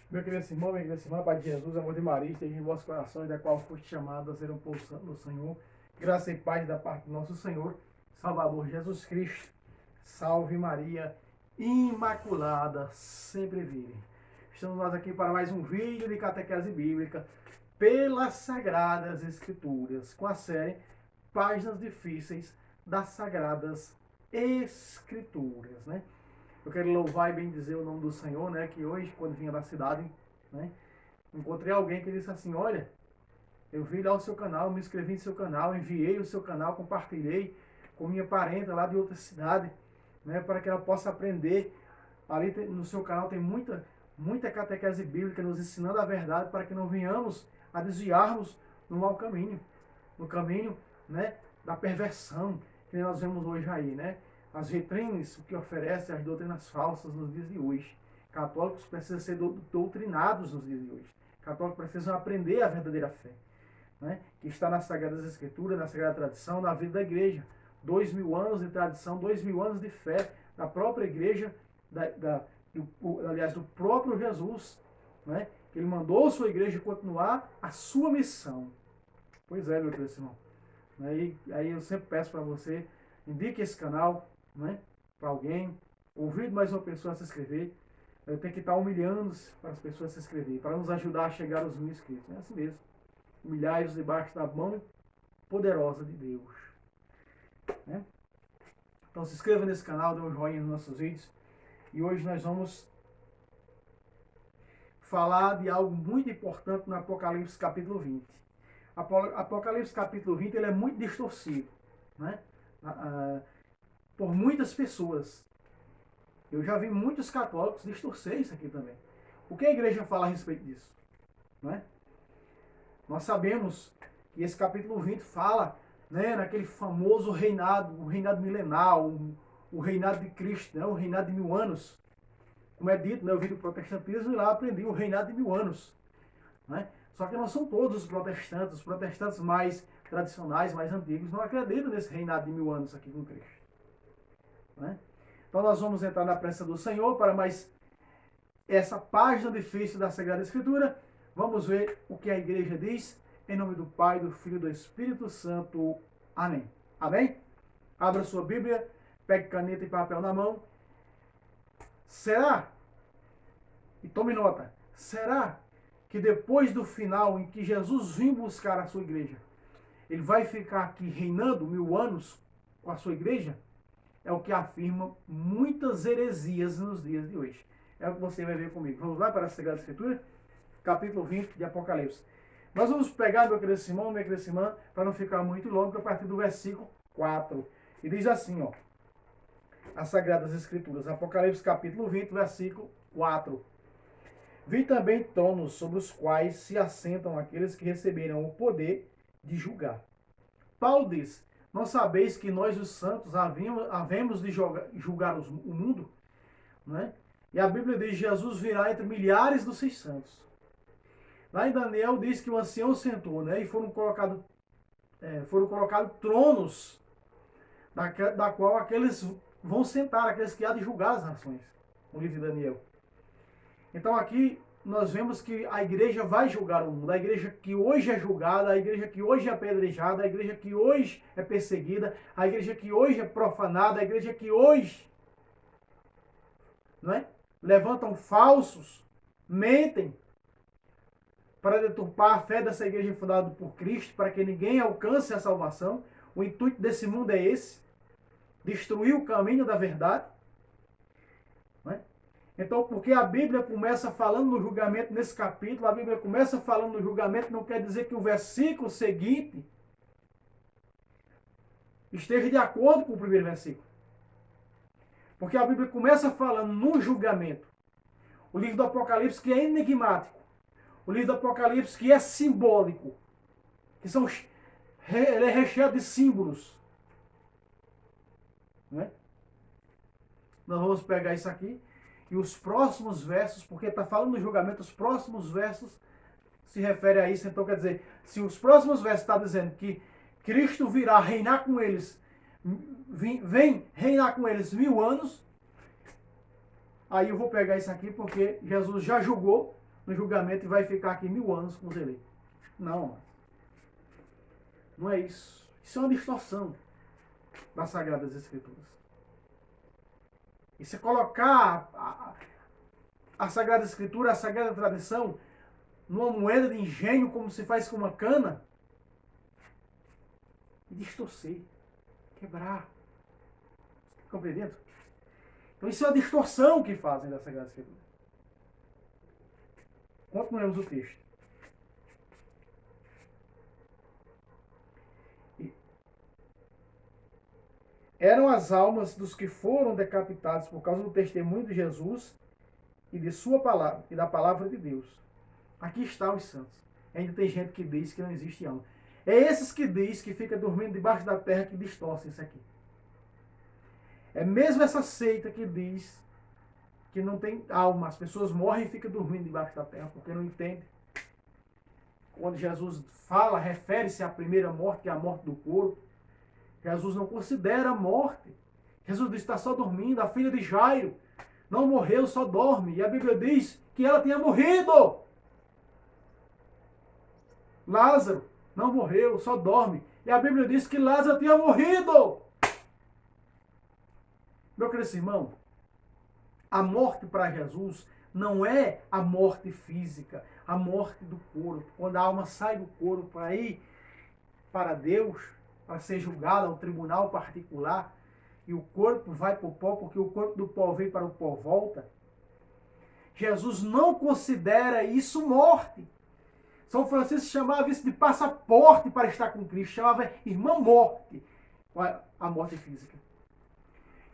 Meu querido irmão, minha querida irmã, Pai de Jesus, amor de Maria, esteja em vossos corações, da qual foste chamado a ser um povo santo do Senhor. Graça e paz da parte do nosso Senhor, Salvador Jesus Cristo. Salve Maria, Imaculada, sempre virgem. Estamos nós aqui para mais um vídeo de catequese bíblica pelas Sagradas Escrituras, com a série Páginas Difíceis das Sagradas Escrituras, né? Eu quero louvar e bendizer o nome do Senhor, né? Que hoje, quando vinha da cidade, né? Encontrei alguém que disse assim, olha, eu vi lá o seu canal, me inscrevi no seu canal, enviei o seu canal, compartilhei com minha parenta lá de outra cidade, né? Para que ela possa aprender. Ali no seu canal tem muita catequese bíblica nos ensinando a verdade para que não venhamos a desviarmos no mau caminho, no caminho, né? Da perversão que nós vemos hoje aí, né? As vitrines que oferecem as doutrinas falsas nos dias de hoje. Católicos precisam ser doutrinados nos dias de hoje. Católicos precisam aprender a verdadeira fé, né? Que está nas Sagradas Escrituras, na Sagrada Tradição, na vida da igreja. 2000 anos de tradição, 2000 anos de fé da própria igreja, aliás, do próprio Jesus, né? Que ele mandou a sua igreja continuar a sua missão. Pois é, meu querido irmão. Aí eu sempre peço para você, indique esse canal, né, para alguém, convide mais uma pessoa a se inscrever. Eu tenho que estar humilhando-se para as pessoas se inscreverem, para nos ajudar a chegar aos 1000 inscritos. É assim mesmo. Humilhai-os debaixo da mão poderosa de Deus. Né? Então se inscreva nesse canal, dê um joinha nos nossos vídeos. E hoje nós vamos falar de algo muito importante no Apocalipse capítulo 20. Apocalipse capítulo 20 ele é muito distorcido, né? Por muitas pessoas. Eu já vi muitos católicos distorcer isso aqui também. O que a igreja fala a respeito disso? Né? Nós sabemos que esse capítulo 20 fala, né, naquele famoso reinado, o reinado milenar, o reinado de Cristo, né, o reinado de 1000 anos. Como é dito, né, eu vim do protestantismo e lá aprendi o reinado de 1000 anos. Né? Só que não são todos os protestantes mais tradicionais, mais antigos, não acreditam nesse reinado de 1000 anos aqui com Cristo. Né? Então nós vamos entrar na presença do Senhor para mais essa página difícil da Sagrada Escritura. Vamos ver o que a igreja diz, em nome do Pai, do Filho e do Espírito Santo. Amém. Amém? Abra sua Bíblia, pegue caneta e papel na mão. Será? E tome nota. Será que depois do final em que Jesus vem buscar a sua igreja, ele vai ficar aqui reinando 1000 anos com a sua igreja? É o que afirma muitas heresias nos dias de hoje. É o que você vai ver comigo. Vamos lá para a Sagrada Escritura? Capítulo 20 de Apocalipse. Nós vamos pegar, meu querido irmão, minha querida irmã, para não ficar muito longo, a partir do versículo 4. E diz assim, ó, as Sagradas Escrituras. Apocalipse capítulo 20, versículo 4. Vi também tronos sobre os quais se assentam aqueles que receberam o poder de julgar. Paulo diz, não sabeis que nós, os santos, havemos de julgar o mundo? Né? E a Bíblia diz, Jesus virá entre milhares dos seus santos. Lá em Daniel diz que o ancião sentou, né? E foram colocados tronos, da qual aqueles vão sentar, aqueles que há de julgar as nações. No livro de Daniel. Então aqui nós vemos que a igreja vai julgar o mundo. A igreja que hoje é julgada, a igreja que hoje é apedrejada, a igreja que hoje é perseguida, a igreja que hoje é profanada, a igreja que hoje, não é, levantam falsos, mentem para deturpar a fé dessa igreja fundada por Cristo, para que ninguém alcance a salvação. O intuito desse mundo é esse, destruir o caminho da verdade. Não é? Então, porque a Bíblia começa falando no julgamento nesse capítulo, a Bíblia começa falando no julgamento, não quer dizer que o versículo seguinte esteja de acordo com o primeiro versículo. Porque a Bíblia começa falando no julgamento. O livro do Apocalipse que é enigmático. O livro do Apocalipse que é simbólico. Ele é recheado de símbolos. Não é? Nós vamos pegar isso aqui. E os próximos versos, porque está falando do julgamento, os próximos versos se referem a isso. Então, quer dizer, se os próximos versos estão dizendo que Cristo virá reinar com eles, vem reinar com eles 1000 anos, aí eu vou pegar isso aqui, porque Jesus já julgou no julgamento e vai ficar aqui 1000 anos com os eleitos. Não. Não é isso. Isso é uma distorção das Sagradas Escrituras. E se colocar a Sagrada Escritura, a Sagrada Tradição, numa moeda de engenho, como se faz com uma cana, e distorcer, quebrar. Está compreendendo? Então isso é uma distorção que fazem da Sagrada Escritura. Continuemos o texto. Eram as almas dos que foram decapitados por causa do testemunho de Jesus e de sua palavra e da palavra de Deus. Aqui estão os santos. Ainda tem gente que diz que não existe alma. É esses que diz que fica dormindo debaixo da terra que distorcem isso aqui. É mesmo essa seita que diz que não tem alma. As pessoas morrem e ficam dormindo debaixo da terra porque não entendem. Quando Jesus fala, refere-se à primeira morte, que é a morte do corpo. Jesus não considera a morte. Jesus diz que está só dormindo. A filha de Jairo não morreu, só dorme. E a Bíblia diz que ela tinha morrido. Lázaro não morreu, só dorme. E a Bíblia diz que Lázaro tinha morrido. Meu querido irmão, a morte para Jesus não é a morte física, a morte do corpo. Quando a alma sai do corpo para ir para Deus, para ser julgada ao tribunal particular, e o corpo vai para o pó, porque o corpo do pó vem para o pó volta. Jesus não considera isso morte. São Francisco chamava isso de passaporte para estar com Cristo, chamava irmã morte, a morte física.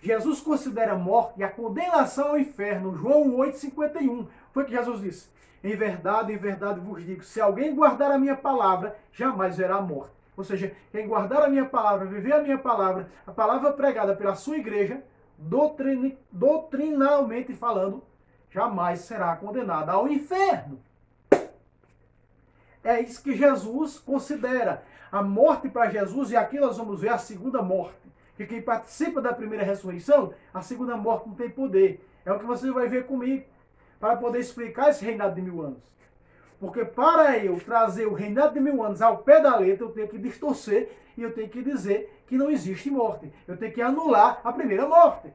Jesus considera morte a condenação ao inferno. João 8,51. Foi o que Jesus disse. Em verdade vos digo, se alguém guardar a minha palavra, jamais verá a morte. Ou seja, quem guardar a minha palavra, viver a minha palavra, a palavra pregada pela sua igreja, doutrinalmente falando, jamais será condenado ao inferno. É isso que Jesus considera. A morte para Jesus, e aqui nós vamos ver a segunda morte. Que quem participa da primeira ressurreição, a segunda morte não tem poder. É o que você vai ver comigo, para poder explicar esse reinado de 1000 anos. Porque para eu trazer o reinado de 1000 anos ao pé da letra, eu tenho que distorcer e eu tenho que dizer que não existe morte. Eu tenho que anular a primeira morte.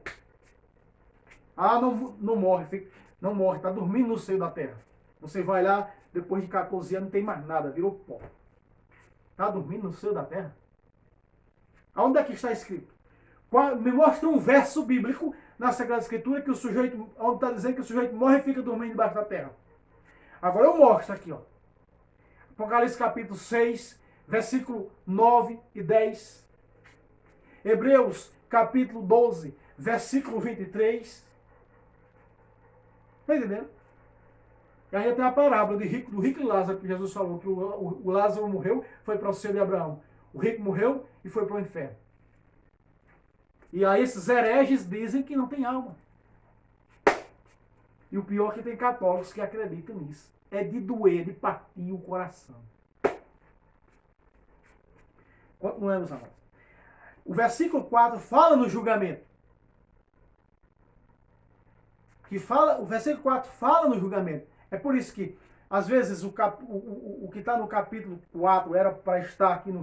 Ah, não morre, não morre, está dormindo no seio da terra. Você vai lá, depois de 14 anos, não tem mais nada, virou pó. Está dormindo no seio da terra? Aonde é que está escrito? Me mostra um verso bíblico na Sagrada Escritura que o sujeito, onde está dizendo que o sujeito morre e fica dormindo debaixo da terra. Agora eu mostro aqui, ó. Apocalipse capítulo 6, versículo 9 e 10. Hebreus capítulo 12, versículo 23. Está entendendo? E aí tem a parábola do rico e Lázaro, que Jesus falou, que o Lázaro morreu, foi para o seio de Abraão. O rico morreu e foi para o inferno. E aí esses hereges dizem que não tem alma. E o pior é que tem católicos que acreditam nisso. É de doer, de partir o coração. Continuemos, amados. O versículo 4 fala no julgamento. O versículo 4 fala no julgamento. É por isso que, às vezes, o que está no capítulo 4 era para estar aqui no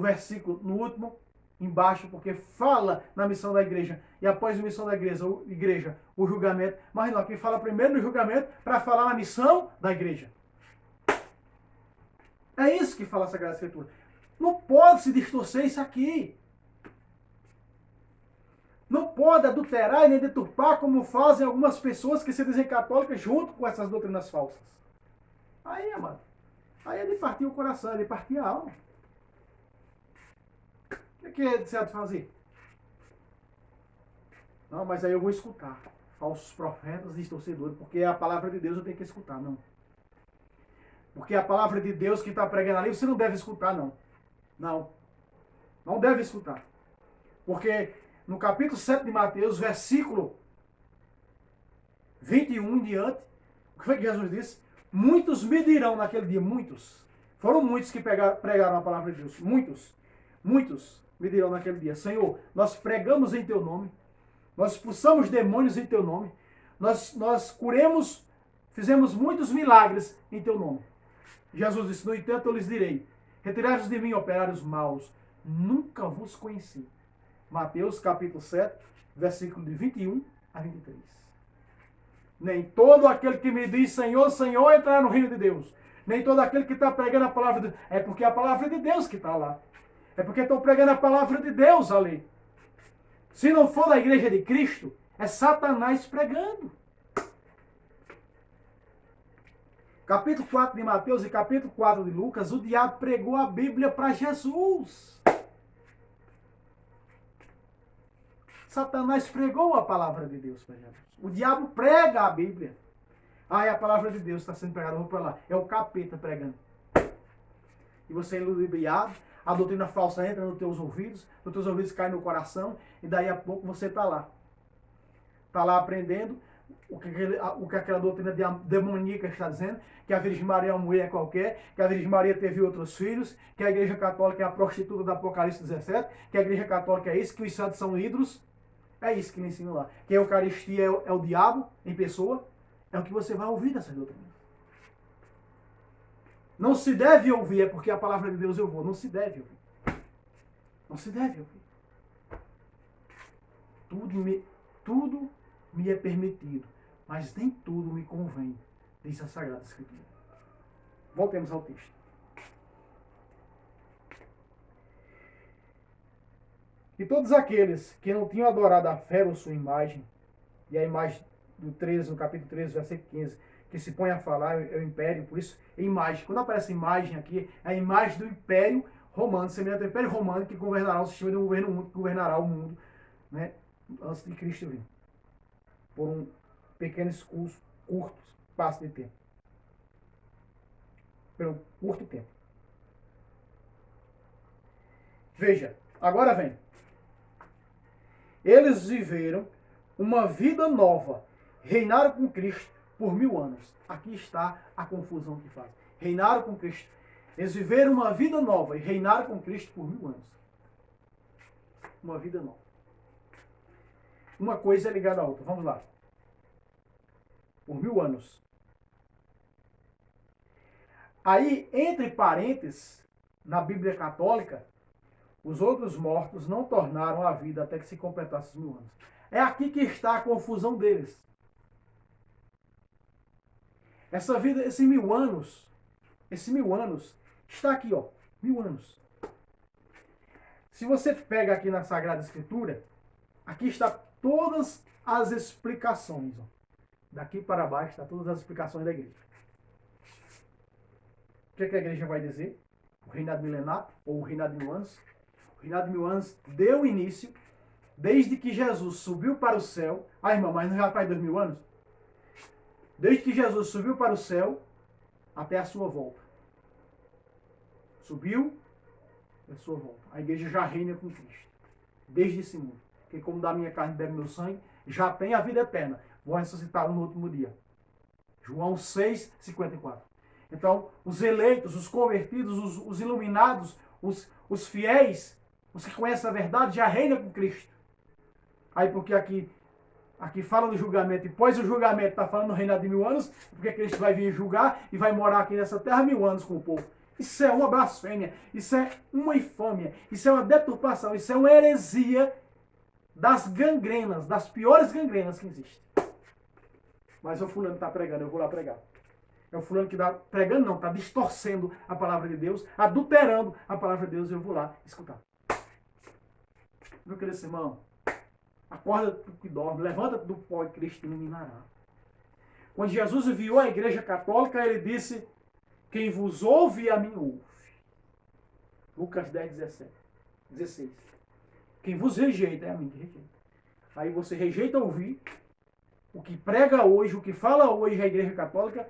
versículo, no último, embaixo, porque fala na missão da igreja. E após a missão da igreja, o julgamento. Mas não, aqui fala primeiro no julgamento para falar na missão da igreja. É isso que fala a Sagrada Escritura. Não pode se distorcer isso aqui. Não pode adulterar e nem deturpar como fazem algumas pessoas que se dizem católicas junto com essas doutrinas falsas. Aí, amado, aí é de partir o coração, é de partir a alma. O que é certo fazer? Não, mas aí eu vou escutar falsos profetas e distorcedores, porque a palavra de Deus eu tenho que escutar, não. Porque a palavra de Deus que está pregando ali, você não deve escutar, não. Não. Não deve escutar. Porque no capítulo 7 de Mateus, versículo 21 em diante, o que foi que Jesus disse? Muitos me dirão naquele dia, muitos. Foram muitos que pregaram a palavra de Deus. Muitos me dirão naquele dia, Senhor, nós pregamos em teu nome, nós expulsamos demônios em teu nome, nós curemos fizemos muitos milagres em teu nome. Jesus disse, no entanto eu lhes direi, retirai-vos de mim, operários maus, nunca vos conheci. Mateus capítulo 7, versículo de 21 a 23. Nem todo aquele que me diz Senhor, Senhor, entrará no reino de Deus. Nem todo aquele que está pregando a palavra de Deus. É porque é a palavra de Deus que está lá. É porque estão pregando a palavra de Deus ali. Se não for da igreja de Cristo, é Satanás pregando. Capítulo 4 de Mateus e capítulo 4 de Lucas, o diabo pregou a Bíblia para Jesus. Satanás pregou a palavra de Deus para Jesus. O diabo prega a Bíblia. Ah, a palavra de Deus está sendo pregada, eu vou para lá. É o capeta pregando. E você é ludibriado, a doutrina falsa entra nos teus ouvidos caem no coração, e daí a pouco você está lá. Está lá aprendendo o que aquela doutrina demoníaca está dizendo, que a Virgem Maria é uma mulher qualquer, que a Virgem Maria teve outros filhos, que a Igreja Católica é a prostituta do Apocalipse 17, que a Igreja Católica é isso, que os santos são ídolos. É isso que ele ensina lá. Que a Eucaristia é o diabo em pessoa. É o que você vai ouvir dessas doutrinas. Não se deve ouvir, é porque a palavra de Deus eu vou. Não se deve ouvir. Não se deve ouvir. Tudo me é permitido, mas nem tudo me convém, diz a Sagrada Escritura. Voltemos ao texto. E todos aqueles que não tinham adorado a fera ou sua imagem, e a imagem do 13, no capítulo 13, versículo 15, que se põe a falar, é o império, por isso é imagem. Quando aparece imagem aqui, é a imagem do império romano, semelhante ao império romano que governará o sistema de um governo mundo, que governará o mundo, né, antes de Cristo vir. Por um pequeno curto espaço de tempo. Por um curto tempo. Veja, agora vem. Eles viveram uma vida nova, reinaram com Cristo por 1000 anos. Aqui está a confusão que faz. Reinaram com Cristo. Eles viveram uma vida nova e reinaram com Cristo por 1000 anos. Uma vida nova. Uma coisa é ligada à outra. Vamos lá. Por 1000 anos. Aí, entre parênteses, na Bíblia Católica, os outros mortos não tornaram a vida até que se completasse os 1000 anos. É aqui que está a confusão deles. Essa vida, esses 1000 anos, está aqui, ó, 1000 anos. Se você pega aqui na Sagrada Escritura, aqui está todas as explicações, ó. Daqui para baixo está todas as explicações da igreja. O que a igreja vai dizer? O reinado milenar, ou o reinado de 1000 anos. O reinado de 1000 anos deu início desde que Jesus subiu para o céu. Ah, irmão, mas não já faz 2000 anos? Desde que Jesus subiu para o céu até a sua volta. Subiu e a sua volta. A igreja já reina com Cristo. Desde esse mundo. Porque como da minha carne bebe meu sangue, já tem a vida eterna. Vou ressuscitar no último dia. João 6, 54. Então, os eleitos, os convertidos, os iluminados, os fiéis, os que conhecem a verdade, já reinam com Cristo. Aí porque aqui fala do julgamento, e pós o julgamento está falando do reinado de 1000 anos, porque Cristo vai vir julgar e vai morar aqui nessa terra 1000 anos com o povo. Isso é uma blasfêmia, isso é uma infâmia, isso é uma deturpação, isso é uma heresia das gangrenas, das piores gangrenas que existem. Mas o fulano está pregando, eu vou lá pregar. É o fulano que está pregando, não, está distorcendo a palavra de Deus, adulterando a palavra de Deus, eu vou lá escutar. Meu querido irmão, acorda do que dorme, levanta do pó e Cristo iluminará. Quando Jesus enviou a igreja católica, ele disse, quem vos ouve, a mim ouve. Lucas 10, 16. Quem vos rejeita, é a mim que rejeita. Aí você rejeita ouvir o que prega hoje, o que fala hoje a igreja católica,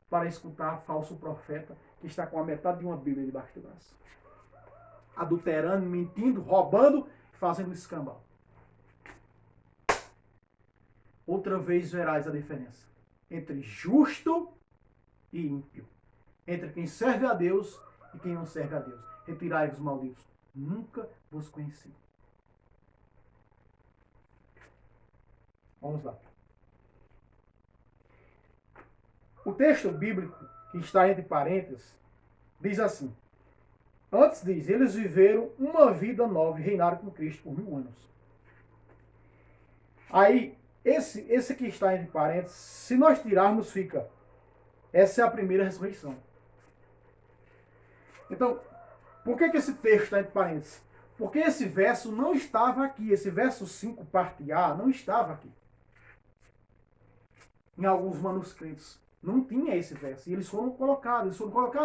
para escutar falso profeta que está com a metade de uma Bíblia debaixo do braço. Adulterando, mentindo, roubando, fazendo escambau. Outra vez verás a diferença entre justo e ímpio. Entre quem serve a Deus e quem não serve a Deus. Retirai-vos, malditos. Nunca vos conheci. Vamos lá. O texto bíblico, que está entre parênteses, diz assim. Antes diz, eles viveram uma vida nova e reinaram com Cristo por 1000 anos. Aí, esse que está entre parênteses, se nós tirarmos, fica, essa é a primeira ressurreição. Então, por que esse texto está entre parênteses? Porque esse verso não estava aqui, esse verso 5, parte A, não estava aqui. Em alguns manuscritos. Não tinha esse verso. E eles foram colocados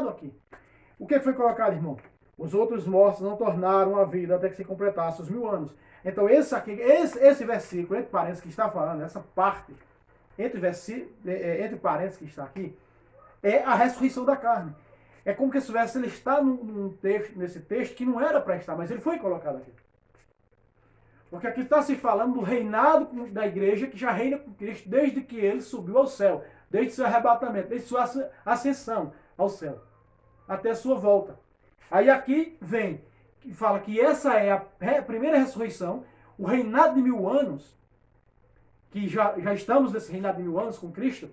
aqui. O que foi colocado, irmão? Os outros mortos não tornaram a vida até que se completasse os 1000 anos. Então, esse versículo, entre parênteses, que está falando, essa parte, entre parênteses que está aqui, é a ressurreição da carne. É como que esse verso ele está nesse texto que não era para estar, mas ele foi colocado aqui. Porque aqui está se falando do reinado da igreja que já reina com Cristo desde que ele subiu ao céu, desde seu arrebatamento, desde sua ascensão ao céu, até a sua volta. Aí aqui vem, que fala que essa é a primeira ressurreição, o reinado de 1000 anos, que já estamos nesse reinado de 1000 anos com Cristo,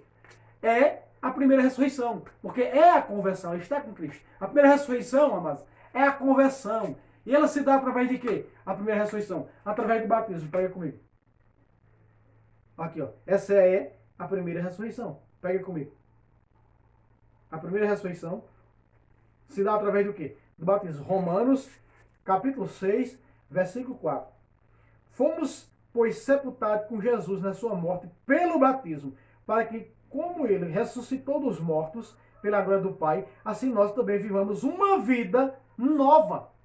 é a primeira ressurreição, porque é a conversão, está com Cristo. A primeira ressurreição, amados, é a conversão. E ela se dá através de quê? A primeira ressurreição? Através do batismo. Pega comigo. Aqui, ó. Essa é a primeira ressurreição. Pega comigo. A primeira ressurreição se dá através do quê? Do batismo. Romanos, capítulo 6, versículo 4. Fomos, pois, sepultados com Jesus na sua morte pelo batismo, para que, como ele ressuscitou dos mortos, pela glória do Pai, assim nós também vivamos uma vida nova.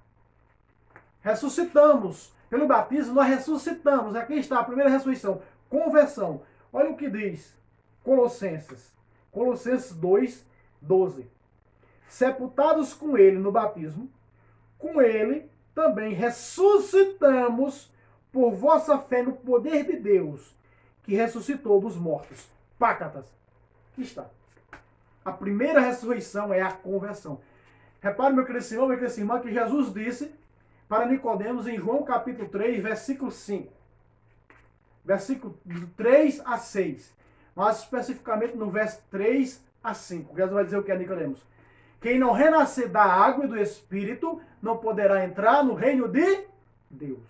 Ressuscitamos. Pelo batismo, nós ressuscitamos. Aqui está a primeira ressurreição. Conversão. Olha o que diz Colossenses. Colossenses 2, 12. Sepultados com ele no batismo, com ele também ressuscitamos por vossa fé no poder de Deus, que ressuscitou dos mortos. Pácatas. Aqui está. A primeira ressurreição é a conversão. Repare, meu querido irmão, que Jesus disse para Nicodemos em João capítulo 3, versículo 5. Versículo 3 a 6. Mas especificamente no verso 3 a 5. Jesus vai dizer o que é Nicodemos? Quem não renascer da água e do Espírito não poderá entrar no reino de Deus.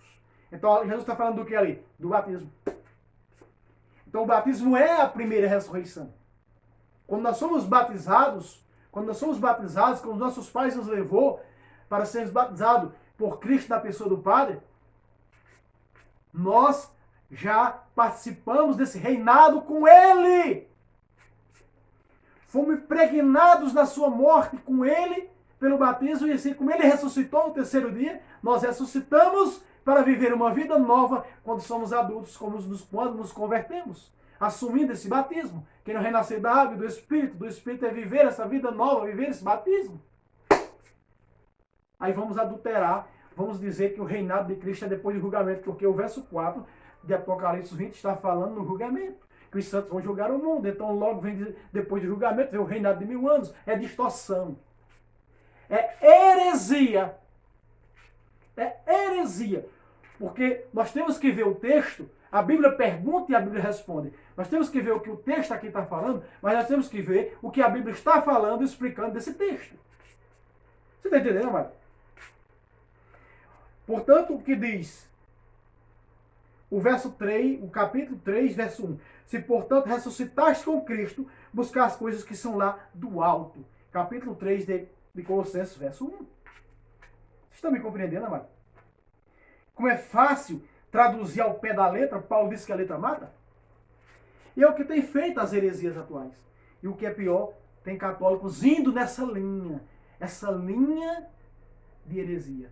Então Jesus está falando do que ali? Do batismo. Então o batismo é a primeira ressurreição. Quando nós somos batizados, quando nossos pais nos levou para sermos batizados por Cristo na pessoa do Padre, nós já participamos desse reinado com Ele. Fomos impregnados na sua morte com Ele, pelo batismo, e assim como Ele ressuscitou no terceiro dia, nós ressuscitamos para viver uma vida nova quando somos adultos, quando nos convertemos, assumindo esse batismo. Quem não renascer da água e do Espírito é viver essa vida nova, viver esse batismo. Aí vamos adulterar, vamos dizer que o reinado de Cristo é depois do julgamento, porque o verso 4 de Apocalipse 20 está falando no julgamento. Que os santos vão julgar o mundo, então logo vem depois do julgamento, vem o reinado de 1000 anos. É distorção. É heresia. É heresia. Porque nós temos que ver o texto, a Bíblia pergunta e a Bíblia responde. Nós temos que ver o que o texto aqui está falando, mas nós temos que ver o que a Bíblia está falando e explicando desse texto. Você está entendendo, amado? Portanto, o que diz o verso 3, o capítulo 3, verso 1. Se, portanto, ressuscitaste com Cristo, buscar as coisas que são lá do alto. Capítulo 3 de Colossenses, verso 1. Vocês estão me compreendendo, amado? Como é fácil traduzir ao pé da letra, Paulo disse que a letra mata. E é o que tem feito as heresias atuais. E o que é pior, tem católicos indo nessa linha. Essa linha de heresia.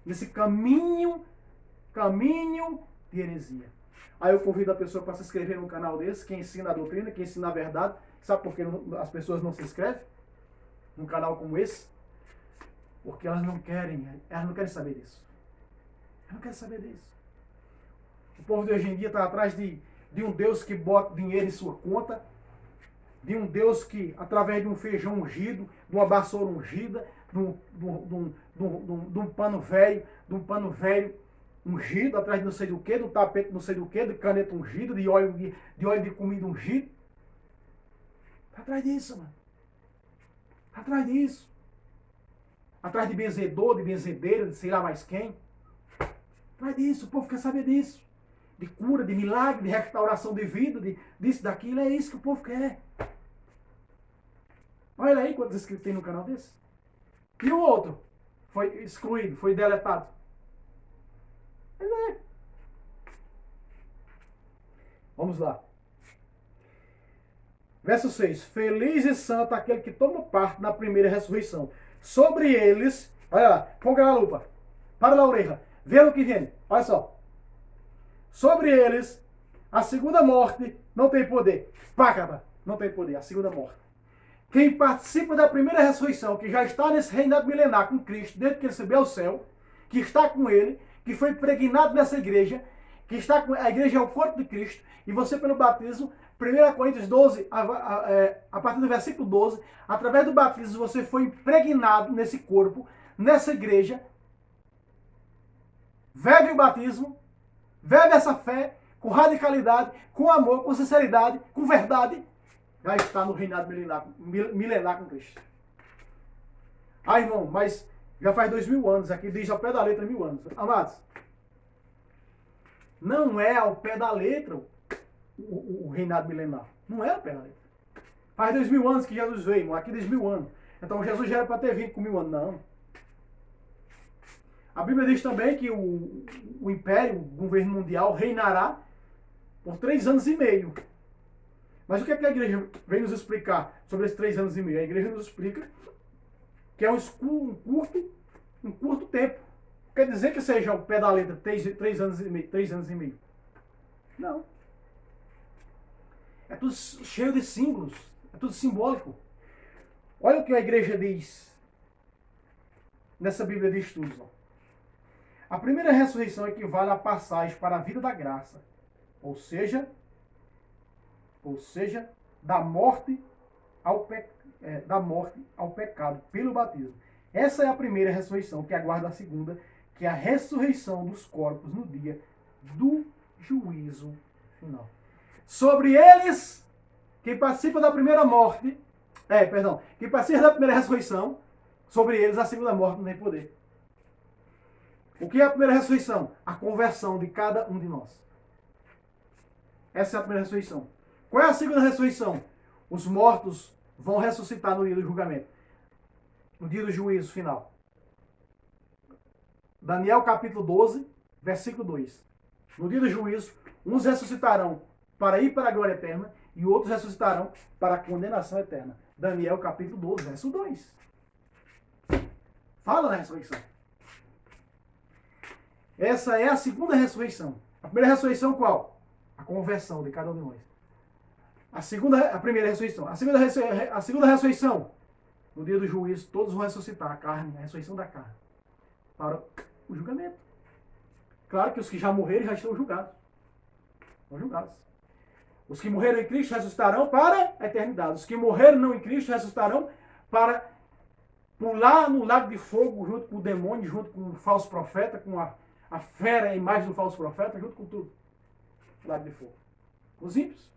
Nesse caminho de heresia. Aí eu convido a pessoa para se inscrever num canal desse, que ensina a doutrina, que ensina a verdade. Sabe por que as pessoas não se inscrevem num canal como esse? Porque elas não querem saber disso. Elas não querem saber disso. O povo de hoje em dia está atrás de um Deus que bota dinheiro em sua conta, de um Deus que, através de um feijão ungido, de uma vassoura ungida, de um pano velho ungido, atrás de não sei do que, do tapete não sei do que, de caneta ungida, de óleo de comida ungido. Atrás disso, mano. Atrás disso. Atrás de benzedor, de benzedeira, de sei lá mais quem. Atrás disso, o povo quer saber disso. De cura, de milagre, de restauração de vida, disso, daquilo. É isso que o povo quer. Olha aí quantos inscritos tem no canal desse. E o outro? Foi excluído, foi deletado. Mas é. Vamos lá. Verso 6. Feliz e santo aquele que toma parte na primeira ressurreição. Sobre eles, olha lá, ponga na lupa. Para na orelha. Vê o que vem. Olha só. Sobre eles, a segunda morte não tem poder. Págata, não tem poder. A segunda morte. Quem participa da primeira ressurreição, que já está nesse reinado milenar com Cristo, desde que ele subiu ao céu, que está com ele, que foi impregnado nessa igreja, que está com a igreja é o corpo de Cristo, e você pelo batismo, 1 Coríntios 12, a partir do versículo 12, através do batismo você foi impregnado nesse corpo, nessa igreja, vive o batismo, vive essa fé, radicalidade, com amor, com sinceridade, com verdade, já está no reinado milenar com Cristo. Ah, irmão, mas já faz 2000 anos, aqui diz ao pé da letra 1000 anos. Amados, não é ao pé da letra o reinado milenar. Não é ao pé da letra. Faz 2000 anos que Jesus veio, irmão. Aqui diz 1000 anos. Então Jesus já era para ter vindo com 1000 anos. Não. A Bíblia diz também que o império, o governo mundial, reinará por 3 anos e meio. Mas o que é que a igreja vem nos explicar sobre esses 3 anos e meio? A igreja nos explica que é um curto tempo. Quer dizer que seja ao pé da letra 3 anos e meio. 3 anos e meio. Não. É tudo cheio de símbolos. É tudo simbólico. Olha o que a igreja diz nessa Bíblia de Estudos. Ó. A primeira ressurreição equivale à passagem para a vida da graça. Ou seja, da morte ao pecado pelo batismo. Essa é a primeira ressurreição que aguarda a segunda, que é a ressurreição dos corpos no dia do juízo final. Sobre eles, quem participa da primeira morte, quem participa da primeira ressurreição, sobre eles a segunda morte não tem poder. O que é a primeira ressurreição? A conversão de cada um de nós. Essa é a primeira ressurreição. Qual é a segunda ressurreição? Os mortos vão ressuscitar no dia do julgamento. No dia do juízo final. Daniel capítulo 12, versículo 2. No dia do juízo, uns ressuscitarão para ir para a glória eterna e outros ressuscitarão para a condenação eterna. Daniel capítulo 12, verso 2. Fala na ressurreição. Essa é a segunda ressurreição. A primeira ressurreição qual? A conversão de cada um de nós. A primeira ressurreição. A segunda ressurreição, no dia do juízo, todos vão ressuscitar a carne, a ressurreição da carne, para o julgamento. Claro que os que já morreram já estão julgados. Estão julgados. Os que morreram em Cristo ressuscitarão para a eternidade. Os que morreram não em Cristo ressuscitarão para pular no lago de fogo junto com o demônio, junto com o falso profeta, com a fera, a imagem do falso profeta, junto com tudo. Lago de fogo. Os ímpios.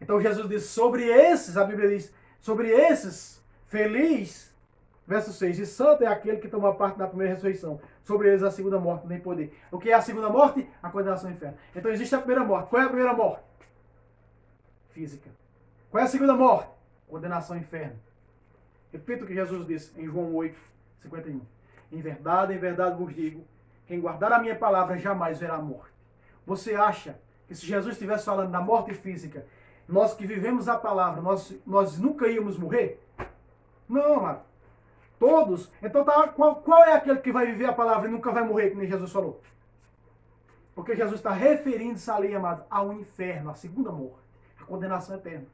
Então Jesus diz, sobre esses, a Bíblia diz, sobre esses, feliz, verso 6, e santo é aquele que toma parte da primeira ressurreição. Sobre eles a segunda morte não tem poder. O que é a segunda morte? A condenação ao inferno. Então existe a primeira morte. Qual é a primeira morte? Física. Qual é a segunda morte? Condenação ao inferno. Repito o que Jesus disse em João 8, 51. Em verdade vos digo, quem guardar a minha palavra jamais verá a morte. Você acha que se Jesus estivesse falando da morte física, nós que vivemos a palavra, nós nunca íamos morrer? Não, amado. Todos. Então qual é aquele que vai viver a palavra e nunca vai morrer, como Jesus falou? Porque Jesus está referindo-se ali, amado, ao inferno, à segunda morte, a condenação eterna.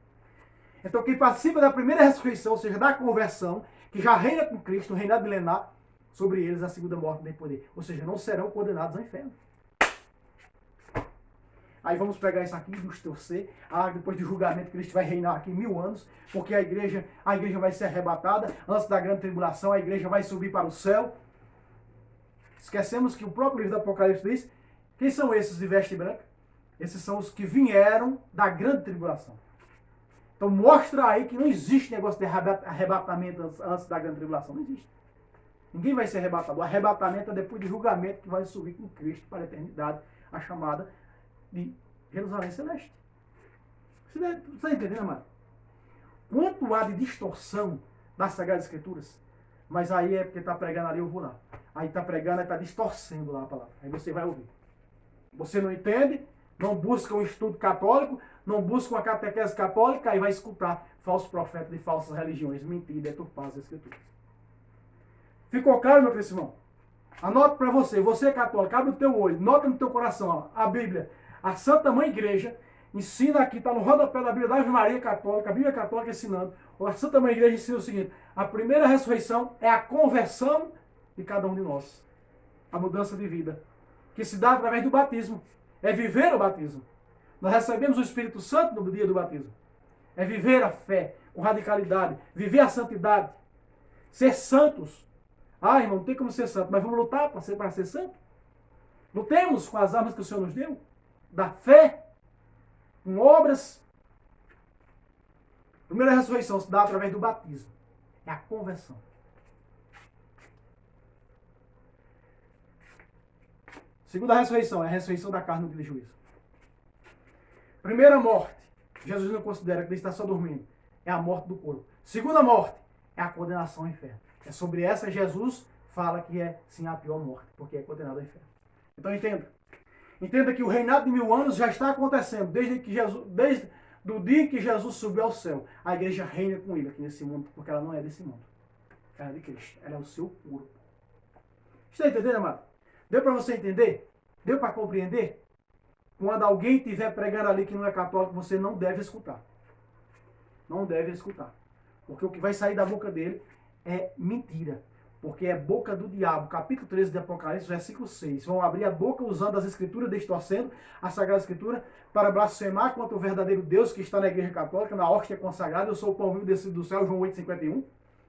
Então quem participa da primeira ressurreição, ou seja, da conversão, que já reina com Cristo, o reinado milenar, sobre eles a segunda morte não tem poder. Ou seja, não serão condenados ao inferno. Aí vamos pegar isso aqui e nos torcer. Depois do julgamento, Cristo vai reinar aqui 1000 anos, porque a igreja vai ser arrebatada. Antes da grande tribulação, a igreja vai subir para o céu. Esquecemos que o próprio livro do Apocalipse diz, quem são esses de veste branca? Esses são os que vieram da grande tribulação. Então mostra aí que não existe negócio de arrebatamento antes da grande tribulação. Não existe. Ninguém vai ser arrebatado. O arrebatamento é depois do julgamento que vai subir com Cristo para a eternidade, a chamada de Jerusalém Celeste. Você está entendendo, amado? Quanto há de distorção das Sagradas Escrituras? Mas aí é porque está pregando ali, eu vou lá. Aí está pregando, aí está distorcendo lá a palavra. Aí você vai ouvir. Você não entende, não busca um estudo católico, não busca uma catequese católica, aí vai escutar falsos profetas de falsas religiões, mentir, deturpar as Escrituras. Ficou claro, meu querido irmão? Anota para você, você é católico, abre o teu olho, nota no teu coração, ó, a Bíblia, a Santa Mãe Igreja, ensina aqui, está no rodapé da Bíblia da Ave Maria Católica, a Bíblia Católica ensinando, a Santa Mãe Igreja ensina o seguinte: a primeira ressurreição é a conversão de cada um de nós, a mudança de vida, que se dá através do batismo, é viver o batismo. Nós recebemos o Espírito Santo no dia do batismo, é viver a fé com radicalidade, viver a santidade, ser santos. Ah, irmão, não tem como ser santo, mas vamos lutar para ser santo? Lutemos com as armas que o Senhor nos deu, da fé, com obras. A primeira ressurreição se dá através do batismo. É a conversão. Segunda ressurreição é a ressurreição da carne no dia de juízo. Primeira morte, Jesus não considera que ele está só dormindo. É a morte do corpo. Segunda morte é a condenação ao inferno. É sobre essa Jesus fala que é sim a pior morte, porque é condenado ao inferno. Então entenda. Entenda que o reinado de 1000 anos já está acontecendo desde o dia em que Jesus subiu ao céu. A igreja reina com ele aqui nesse mundo, porque ela não é desse mundo. Ela é de Cristo. Ela é o seu corpo. Está entendendo, amado? Deu para você entender? Deu para compreender? Quando alguém estiver pregando ali que não é católico, você não deve escutar. Não deve escutar. Porque o que vai sair da boca dele é mentira. Porque é boca do diabo. Capítulo 13 de Apocalipse, versículo 6. Vão abrir a boca usando as escrituras, distorcendo a Sagrada Escritura, para blasfemar contra o verdadeiro Deus que está na igreja católica, na hóstia consagrada. Eu sou o pão vivo descido do céu, João 8,51.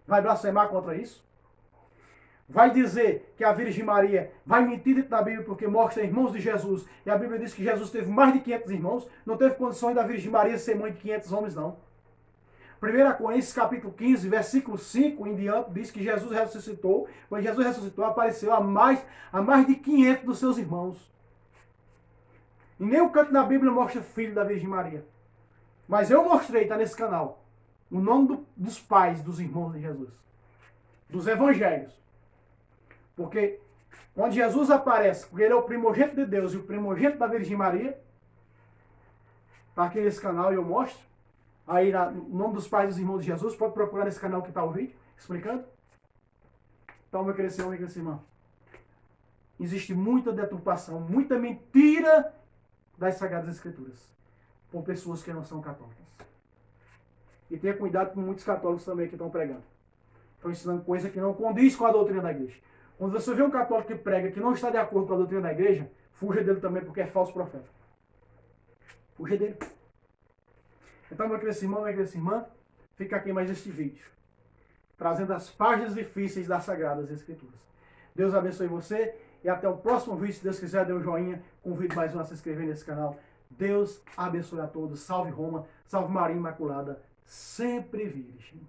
Vai blasfemar contra isso. Vai dizer que a Virgem Maria vai mentir dentro da Bíblia porque mostra irmãos de Jesus. E a Bíblia diz que Jesus teve mais de 500 irmãos. Não teve condições da Virgem Maria ser mãe de 500 homens, não. 1 Coríntios capítulo 15, versículo 5 em diante, diz que Jesus ressuscitou. Quando Jesus ressuscitou, apareceu a mais de 500 dos seus irmãos. Em nenhum canto da Bíblia mostra filho da Virgem Maria. Mas eu mostrei, está nesse canal, o nome dos pais dos irmãos de Jesus. Dos evangelhos. Porque quando Jesus aparece, porque ele é o primogênito de Deus e o primogênito da Virgem Maria, está aqui nesse canal e eu mostro. Aí, o nome dos pais dos irmãos de Jesus, pode procurar nesse canal que está o vídeo, explicando. Então, meu querido irmão, minha querida irmã, existe muita deturpação, muita mentira das Sagradas Escrituras, por pessoas que não são católicas. E tenha cuidado com muitos católicos também que estão pregando. Estão ensinando coisa que não condiz com a doutrina da igreja. Quando você vê um católico que prega que não está de acordo com a doutrina da igreja, fuja dele também, porque é falso profeta. Fuja dele. Então, meu querido irmão, minha querida irmã, fica aqui mais este vídeo, trazendo as páginas difíceis das Sagradas Escrituras. Deus abençoe você e até o próximo vídeo. Se Deus quiser, dê um joinha, convido mais um a se inscrever nesse canal. Deus abençoe a todos. Salve Roma, salve Maria Imaculada, sempre virgem.